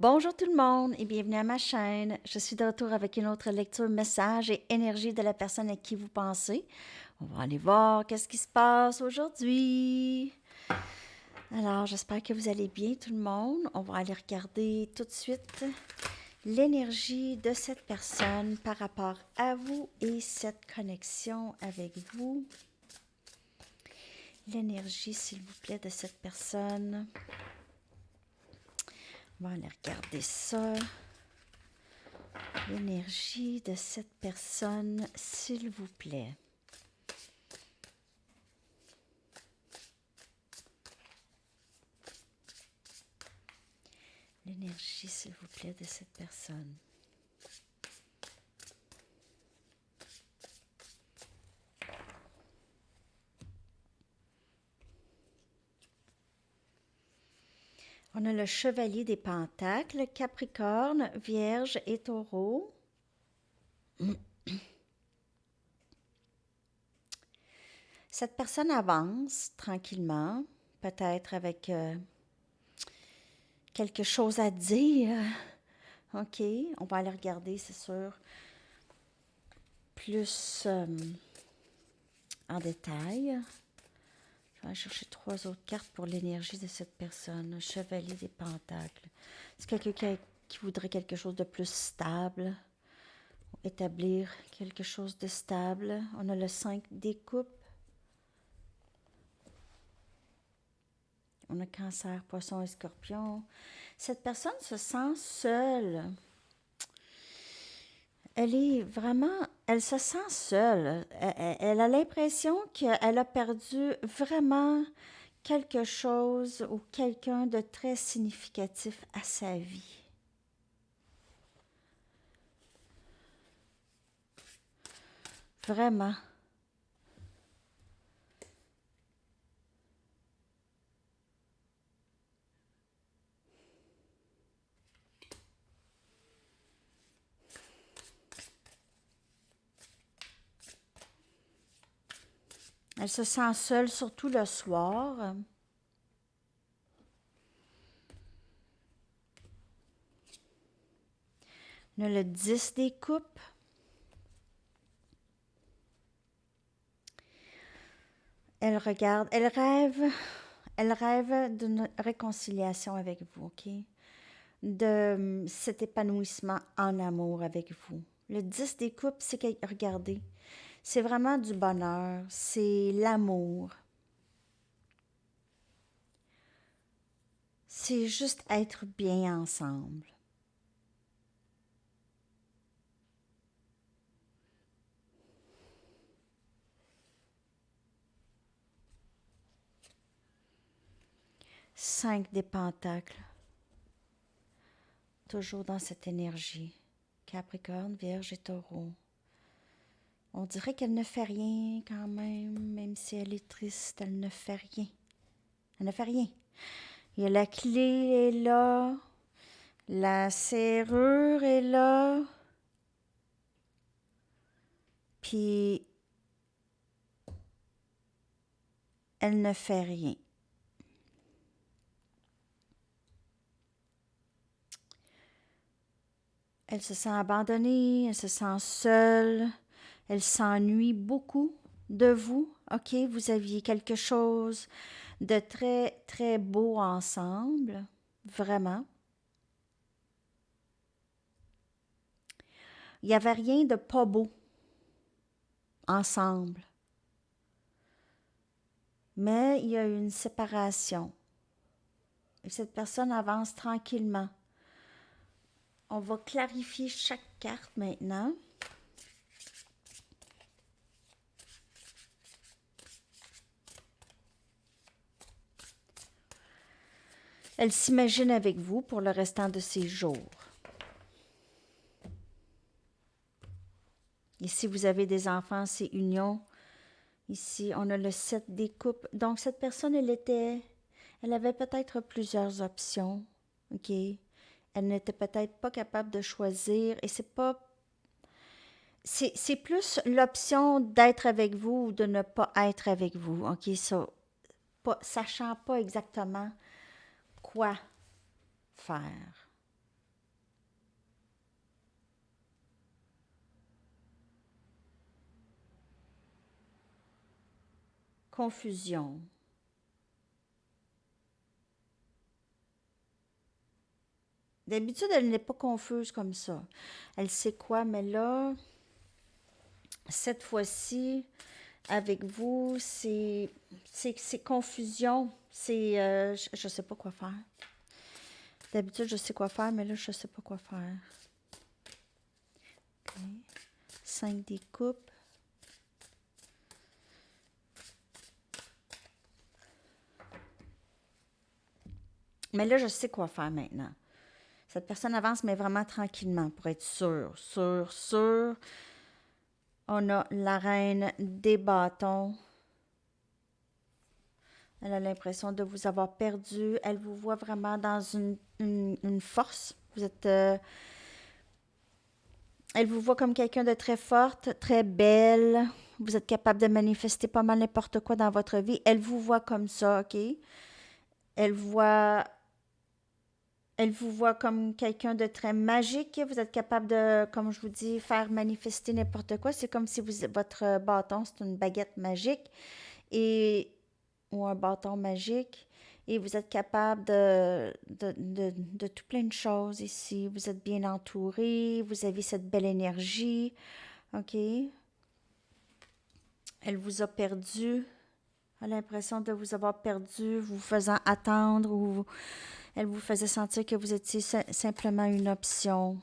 Bonjour tout le monde et bienvenue à ma chaîne. Je suis de retour avec une autre lecture, message et énergie de la personne à qui vous pensez. On va aller voir qu'est-ce qui se passe aujourd'hui. Alors, j'espère que vous allez bien tout le monde. On va aller regarder tout de suite l'énergie de cette personne par rapport à vous et cette connexion avec vous. L'énergie, s'il vous plaît, de cette personne. On va aller regarder ça. L'énergie de cette personne, s'il vous plaît. L'énergie, s'il vous plaît, de cette personne. On a le chevalier des pentacles, Capricorne, Vierge et Taureau. Cette personne avance tranquillement, peut-être avec quelque chose à dire. OK, on va aller regarder, c'est sûr, plus en détail. Je vais aller chercher 3 autres cartes pour l'énergie de cette personne. Le chevalier des pentacles. C'est quelqu'un qui voudrait quelque chose de plus stable. Établir quelque chose de stable. On a le 5 des coupes. On a cancer, poisson et scorpion. Cette personne se sent seule. Elle se sent seule. Elle a l'impression qu'elle a perdu vraiment quelque chose ou quelqu'un de très significatif à sa vie. Vraiment. Elle se sent seule, surtout le soir. On a le 10 des coupes. Elle regarde, elle rêve d'une réconciliation avec vous, OK? De cet épanouissement en amour avec vous. Le 10 des coupes, c'est que, regardez, c'est vraiment du bonheur, c'est l'amour. C'est juste être bien ensemble. Cinq des pentacles. Toujours dans cette énergie. Capricorne, Vierge et Taureau. On dirait qu'elle ne fait rien quand même si elle est triste, elle ne fait rien. Elle ne fait rien. Il y a la clé est là, la serrure est là, puis elle ne fait rien. Elle se sent abandonnée, elle se sent seule, elle s'ennuie beaucoup de vous. OK, vous aviez quelque chose de très, très beau ensemble, vraiment. Il n'y avait rien de pas beau ensemble. Mais il y a eu une séparation. Et cette personne avance tranquillement. On va clarifier chaque carte maintenant. Elle s'imagine avec vous pour le restant de ses jours. Ici, vous avez des enfants, c'est union. Ici, on a le 7 des coupes. Donc, cette personne, elle avait peut-être plusieurs options. OK? Elle n'était peut-être pas capable de choisir et c'est plus l'option d'être avec vous ou de ne pas être avec vous. OK? Ça, sachant pas exactement quoi faire. confusion. D'habitude, elle n'est pas confuse comme ça. Elle sait quoi, mais là, cette fois-ci, avec vous, c'est confusion. Je sais pas quoi faire. D'habitude, je sais quoi faire, mais là, je sais pas quoi faire. OK. 5 des coupes. Mais là, je sais quoi faire maintenant. Cette personne avance, mais vraiment tranquillement, pour être sûr. On a la reine des bâtons. Elle a l'impression de vous avoir perdu. Elle vous voit vraiment dans une force. Elle vous voit comme quelqu'un de très forte, très belle. Vous êtes capable de manifester pas mal n'importe quoi dans votre vie. Elle vous voit comme ça, OK? Elle voit Elle vous voit comme quelqu'un de très magique. Vous êtes capable de, comme je vous dis, faire manifester n'importe quoi. C'est comme si votre bâton, c'est une baguette magique et, ou un bâton magique. Et vous êtes capable de tout plein de choses ici. Vous êtes bien entouré. Vous avez cette belle énergie. OK? Elle vous a perdu. Elle a l'impression de vous avoir perdu, vous faisant attendre ou elle vous faisait sentir que vous étiez simplement une option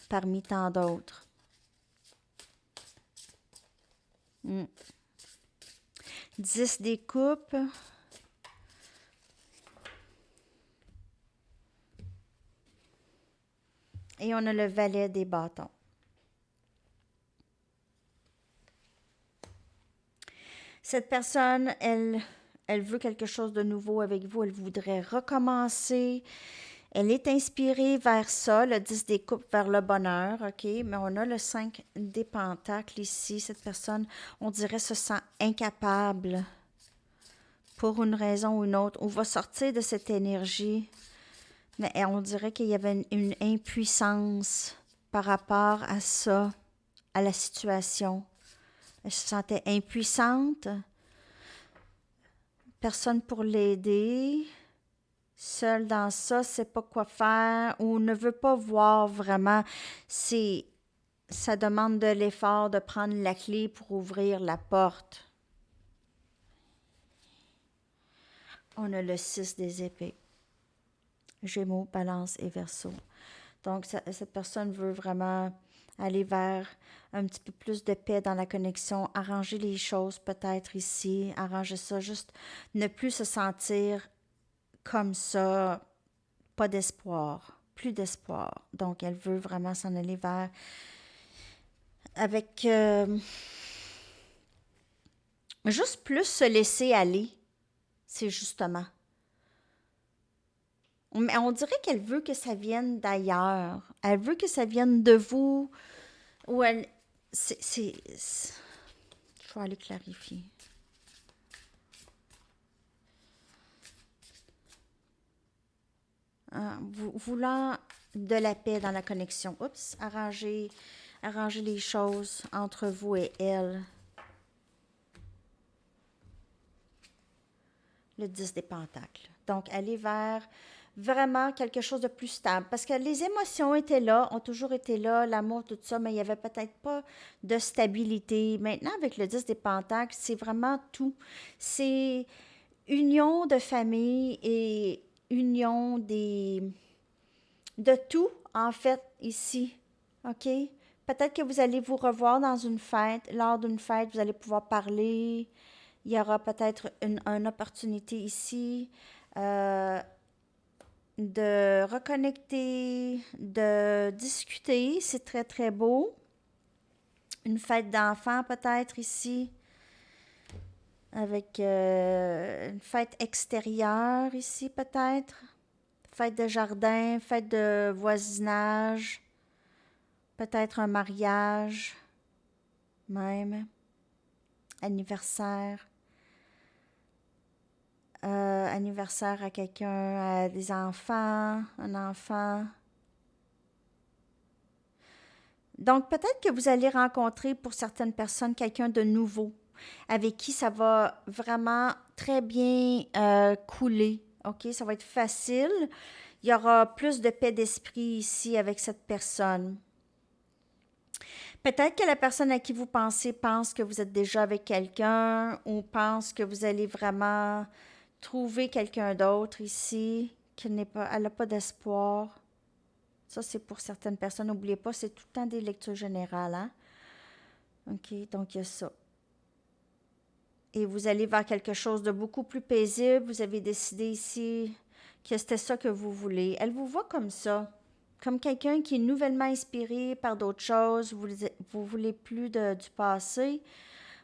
parmi tant d'autres. 10 des coupes. Et on a le valet des bâtons. Cette personne, elle veut quelque chose de nouveau avec vous. Elle voudrait recommencer. Elle est inspirée vers ça, le 10 des coupes, vers le bonheur, OK? Mais on a le 5 des pentacles ici. Cette personne, on dirait, se sent incapable pour une raison ou une autre. On va sortir de cette énergie, mais on dirait qu'il y avait une impuissance par rapport à ça, à la situation. Elle se sentait impuissante. Personne pour l'aider. Seule dans ça, sait pas quoi faire ou ne veut pas voir vraiment. Ça demande de l'effort de prendre la clé pour ouvrir la porte. On a le 6 des épées. Gémeaux, Balance et Verseau. Donc, cette personne veut vraiment aller vers un petit peu plus de paix dans la connexion, arranger les choses peut-être ici, arranger ça, juste ne plus se sentir comme ça, pas d'espoir, plus d'espoir. Donc, elle veut vraiment s'en aller vers avec juste plus se laisser aller, c'est justement. Mais on dirait qu'elle veut que ça vienne d'ailleurs. Elle veut que ça vienne de vous. Ou elle. Je vais aller clarifier. Voulant de la paix dans la connexion. Oups, arranger les choses entre vous et elle. Le 10 des pentacles. Donc, aller vers vraiment quelque chose de plus stable. Parce que les émotions étaient là, ont toujours été là, l'amour, tout ça, mais il n'y avait peut-être pas de stabilité. Maintenant, avec le 10 des pentacles, c'est vraiment tout. C'est union de famille et union de tout, en fait, ici. OK? Peut-être que vous allez vous revoir dans une fête. Lors d'une fête, vous allez pouvoir parler. Il y aura peut-être une opportunité ici de reconnecter, de discuter. C'est très, très beau. Une fête d'enfants peut-être ici. Avec une fête extérieure ici peut-être. Fête de jardin, fête de voisinage. Peut-être un mariage même. Anniversaire. Anniversaire à quelqu'un, à des enfants, un enfant. Donc, peut-être que vous allez rencontrer pour certaines personnes quelqu'un de nouveau. avec qui ça va vraiment très bien couler. OK? Ça va être facile. Il y aura plus de paix d'esprit ici avec cette personne. Peut-être que la personne à qui vous pensez pense que vous êtes déjà avec quelqu'un ou pense que vous allez vraiment trouver quelqu'un d'autre ici, qu'elle n'est pas, elle n'a pas d'espoir. Ça, c'est pour certaines personnes. N'oubliez pas, c'est tout le temps des lectures générales, hein? OK, donc il y a ça. Et vous allez vers quelque chose de beaucoup plus paisible. Vous avez décidé ici que c'était ça que vous voulez. Elle vous voit comme ça, comme quelqu'un qui est nouvellement inspiré par d'autres choses. Vous voulez plus du passé.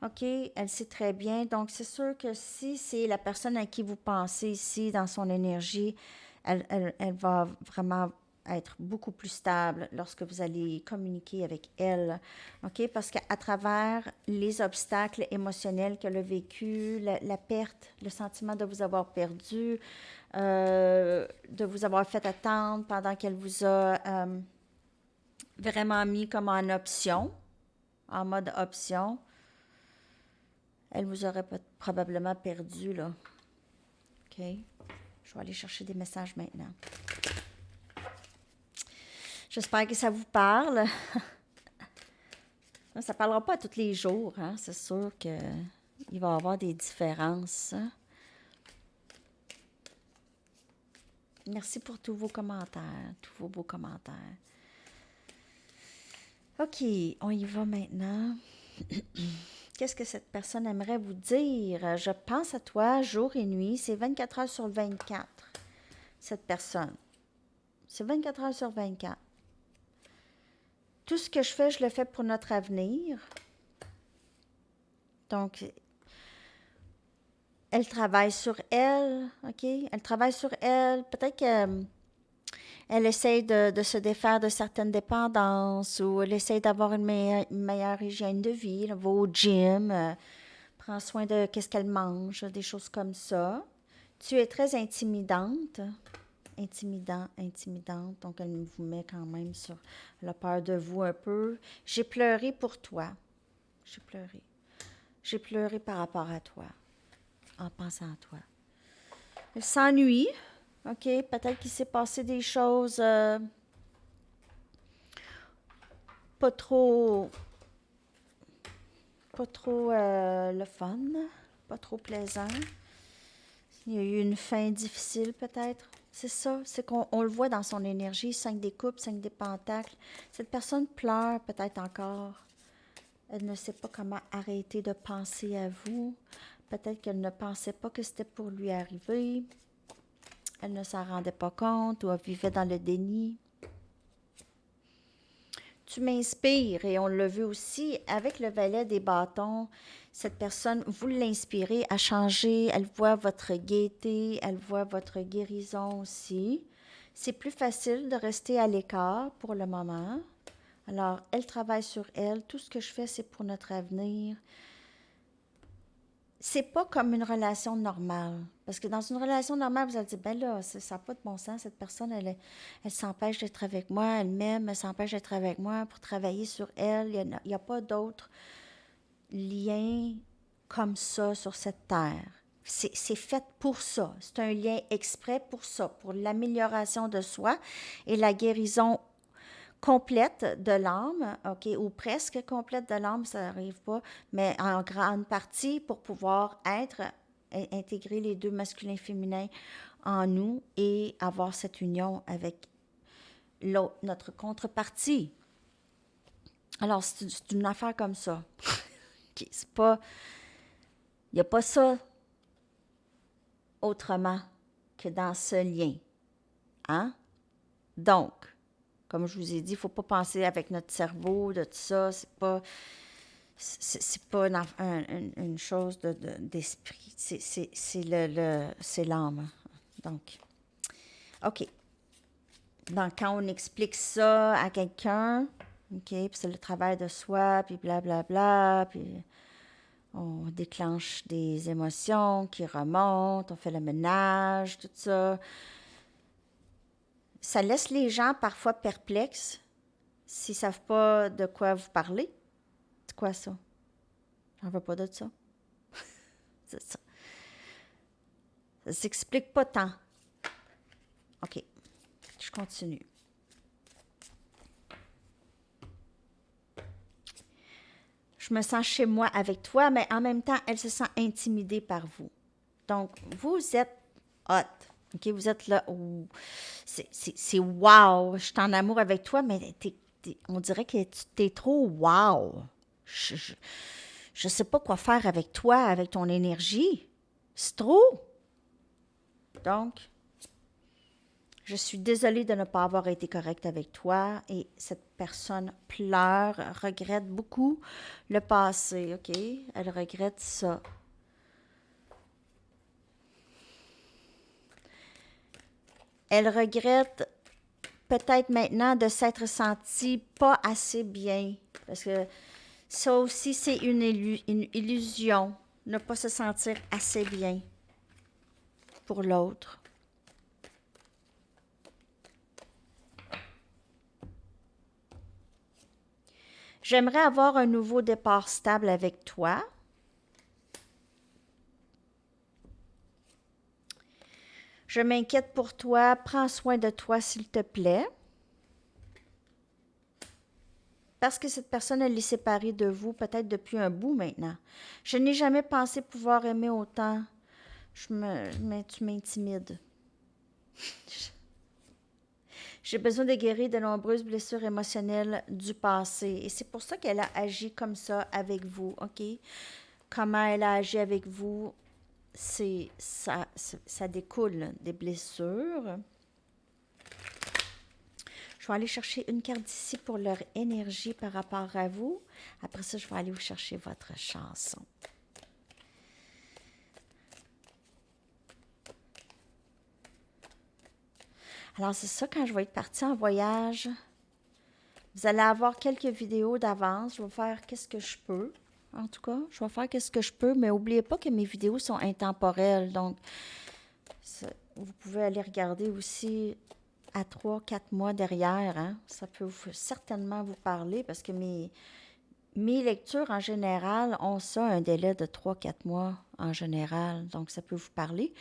OK, elle sait très bien. Donc, c'est sûr que si c'est la personne à qui vous pensez ici dans son énergie, elle va vraiment être beaucoup plus stable lorsque vous allez communiquer avec elle. OK? Parce qu'à travers les obstacles émotionnels qu'elle a vécu, la perte, le sentiment de vous avoir perdu, de vous avoir fait attendre pendant qu'elle vous a vraiment mis comme en option, en mode option, elle vous aurait probablement perdu, là. OK? Je vais aller chercher des messages maintenant. J'espère que ça vous parle. Ça ne parlera pas tous les jours, hein? C'est sûr qu'il va y avoir des différences. Hein? Merci pour tous vos commentaires, tous vos beaux commentaires. OK, on y va maintenant. Qu'est-ce que cette personne aimerait vous dire? Je pense à toi jour et nuit. C'est 24 heures sur 24, cette personne. C'est 24 heures sur 24. Tout ce que je fais, je le fais pour notre avenir. Donc, elle travaille sur elle, OK? Elle travaille sur elle. Peut-être qu'elle essaie de se défaire de certaines dépendances ou elle essaie d'avoir une meilleure hygiène de vie. Elle va au gym, prend soin de qu'est-ce qu'elle mange, des choses comme ça. Tu es très intimidante. Intimidante. Donc, elle vous met quand même sur la peur de vous un peu. J'ai pleuré pour toi. J'ai pleuré. J'ai pleuré par rapport à toi, en pensant à toi. Elle s'ennuie. OK? Peut-être qu'il s'est passé des choses pas trop, le fun, pas trop plaisant. Il y a eu une fin difficile peut-être. C'est ça, c'est qu'on le voit dans son énergie, 5 des coupes, 5 des pentacles. Cette personne pleure peut-être encore. Elle ne sait pas comment arrêter de penser à vous. Peut-être qu'elle ne pensait pas que c'était pour lui arriver. Elle ne s'en rendait pas compte ou elle vivait dans le déni. Tu m'inspires et on l'a vu aussi avec le valet des bâtons. Cette personne, vous l'inspirez à changer. Elle voit votre gaieté, elle voit votre guérison aussi. C'est plus facile de rester à l'écart pour le moment. Alors, elle travaille sur elle. Tout ce que je fais, c'est pour notre avenir. C'est pas comme une relation normale. Parce que dans une relation normale, vous allez dire, ben là, ça n'a pas de bon sens. Cette personne, elle s'empêche d'être avec moi, elle m'aime, elle s'empêche d'être avec moi pour travailler sur elle. Il n'y a pas d'autre lien comme ça sur cette terre. C'est fait pour ça. C'est un lien exprès pour ça, pour l'amélioration de soi et la guérison complète de l'âme, OK, ou presque complète de l'âme, ça n'arrive pas, mais en grande partie pour pouvoir intégrer les deux masculins et féminins en nous et avoir cette union avec notre contrepartie. Alors, c'est une affaire comme ça. Okay, c'est pas... Il n'y a pas ça autrement que dans ce lien. Hein? Donc, comme je vous ai dit, il ne faut pas penser avec notre cerveau de tout ça. C'est pas une chose d'esprit. C'est l'âme. Donc, OK. Donc, quand on explique ça à quelqu'un, OK, puis c'est le travail de soi, puis blablabla, puis on déclenche des émotions qui remontent, on fait le ménage, tout ça. Ça laisse les gens parfois perplexes s'ils ne savent pas de quoi vous parlez. C'est quoi ça? J'en veux pas de ça. C'est ça. Ça s'explique pas tant. OK. Je continue. Je me sens chez moi avec toi, mais en même temps, elle se sent intimidée par vous. Donc, vous êtes hot. OK? Vous êtes là. C'est wow. Je suis en amour avec toi, mais on dirait que t'es trop wow. Je sais pas quoi faire avec toi, avec ton énergie. C'est trop. Donc, je suis désolée de ne pas avoir été correcte avec toi et cette personne pleure, regrette beaucoup le passé, OK? Elle regrette ça. Elle regrette peut-être maintenant de s'être sentie pas assez bien. Parce que ça aussi, c'est une illusion. Ne pas se sentir assez bien pour l'autre. J'aimerais avoir un nouveau départ stable avec toi. Je m'inquiète pour toi. Prends soin de toi, s'il te plaît. Parce que cette personne, elle est séparée de vous peut-être depuis un bout maintenant. Je n'ai jamais pensé pouvoir aimer autant. Mais tu m'intimides. J'ai besoin de guérir de nombreuses blessures émotionnelles du passé. Et c'est pour ça qu'elle a agi comme ça avec vous, OK? Comment elle a agi avec vous, ça découle des blessures. Je vais aller chercher une carte d'ici pour leur énergie par rapport à vous. Après ça, je vais aller vous chercher votre chanson. Alors, c'est ça, quand je vais être partie en voyage, vous allez avoir quelques vidéos d'avance. Je vais faire qu'est-ce que je peux. En tout cas, je vais faire qu'est-ce que je peux, mais n'oubliez pas que mes vidéos sont intemporelles. Donc, vous pouvez aller regarder aussi à 3-4 mois derrière. Hein? Ça peut certainement vous parler parce que mes lectures en général ont ça, un délai de 3-4 mois en général. Donc, ça peut vous parler.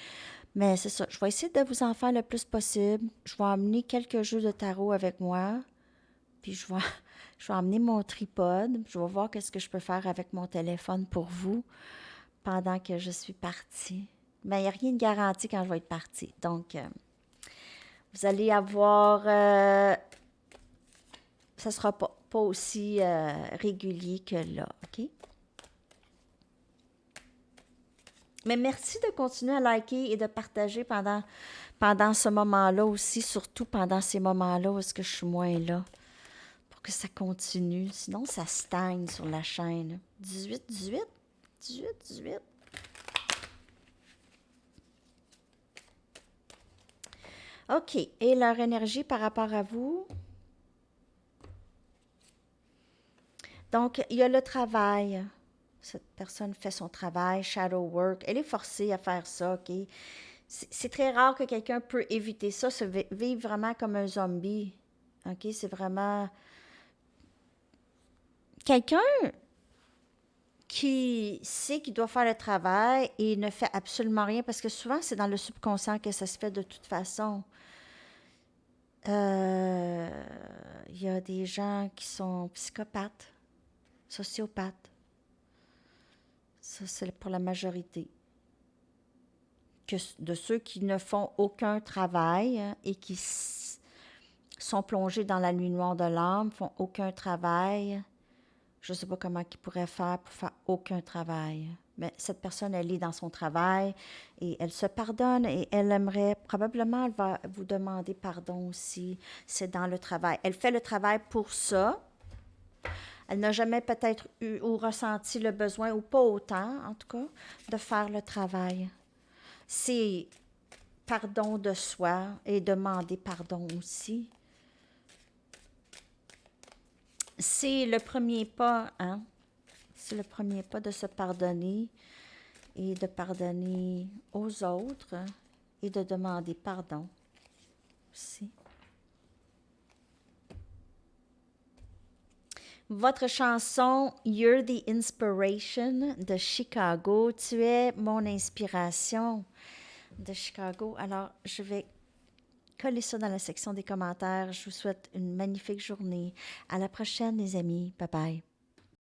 Mais c'est ça, je vais essayer de vous en faire le plus possible. Je vais emmener quelques jeux de tarot avec moi. Puis je vais emmener mon tripode. Je vais voir qu'est-ce que je peux faire avec mon téléphone pour vous pendant que je suis partie. Mais il n'y a rien de garanti quand je vais être partie. Donc, vous allez avoir... ça ne sera pas aussi régulier que là, OK? Mais merci de continuer à liker et de partager pendant ce moment-là aussi, surtout pendant ces moments-là où est-ce que je suis moins là, pour que ça continue. Sinon, ça stagne sur la chaîne. 18, 18, 18, 18. OK. Et leur énergie par rapport à vous? Donc, il y a le travail. Cette personne fait son travail, shadow work. Elle est forcée à faire ça, OK? C'est très rare que quelqu'un peut éviter ça, se vivre vraiment comme un zombie. OK? C'est vraiment quelqu'un qui sait qu'il doit faire le travail et ne fait absolument rien parce que souvent, c'est dans le subconscient que ça se fait de toute façon. Il y a des gens qui sont psychopathes, sociopathes. Ça, c'est pour la majorité. De ceux qui ne font aucun travail et qui sont plongés dans la nuit noire de l'âme, font aucun travail. Je ne sais pas comment ils pourraient faire pour faire aucun travail. Mais cette personne, elle est dans son travail et elle se pardonne et elle aimerait, probablement, elle va vous demander pardon aussi. C'est dans le travail. Elle fait le travail pour ça. Elle n'a jamais peut-être eu ou ressenti le besoin, ou pas autant, en tout cas, de faire le travail. C'est pardon de soi et demander pardon aussi. C'est le premier pas, hein? C'est le premier pas de se pardonner et de pardonner aux autres et de demander pardon aussi. Votre chanson You're the Inspiration de Chicago. Tu es mon inspiration de Chicago. Alors, je vais coller ça dans la section des commentaires. Je vous souhaite une magnifique journée. À la prochaine, les amis. Bye bye.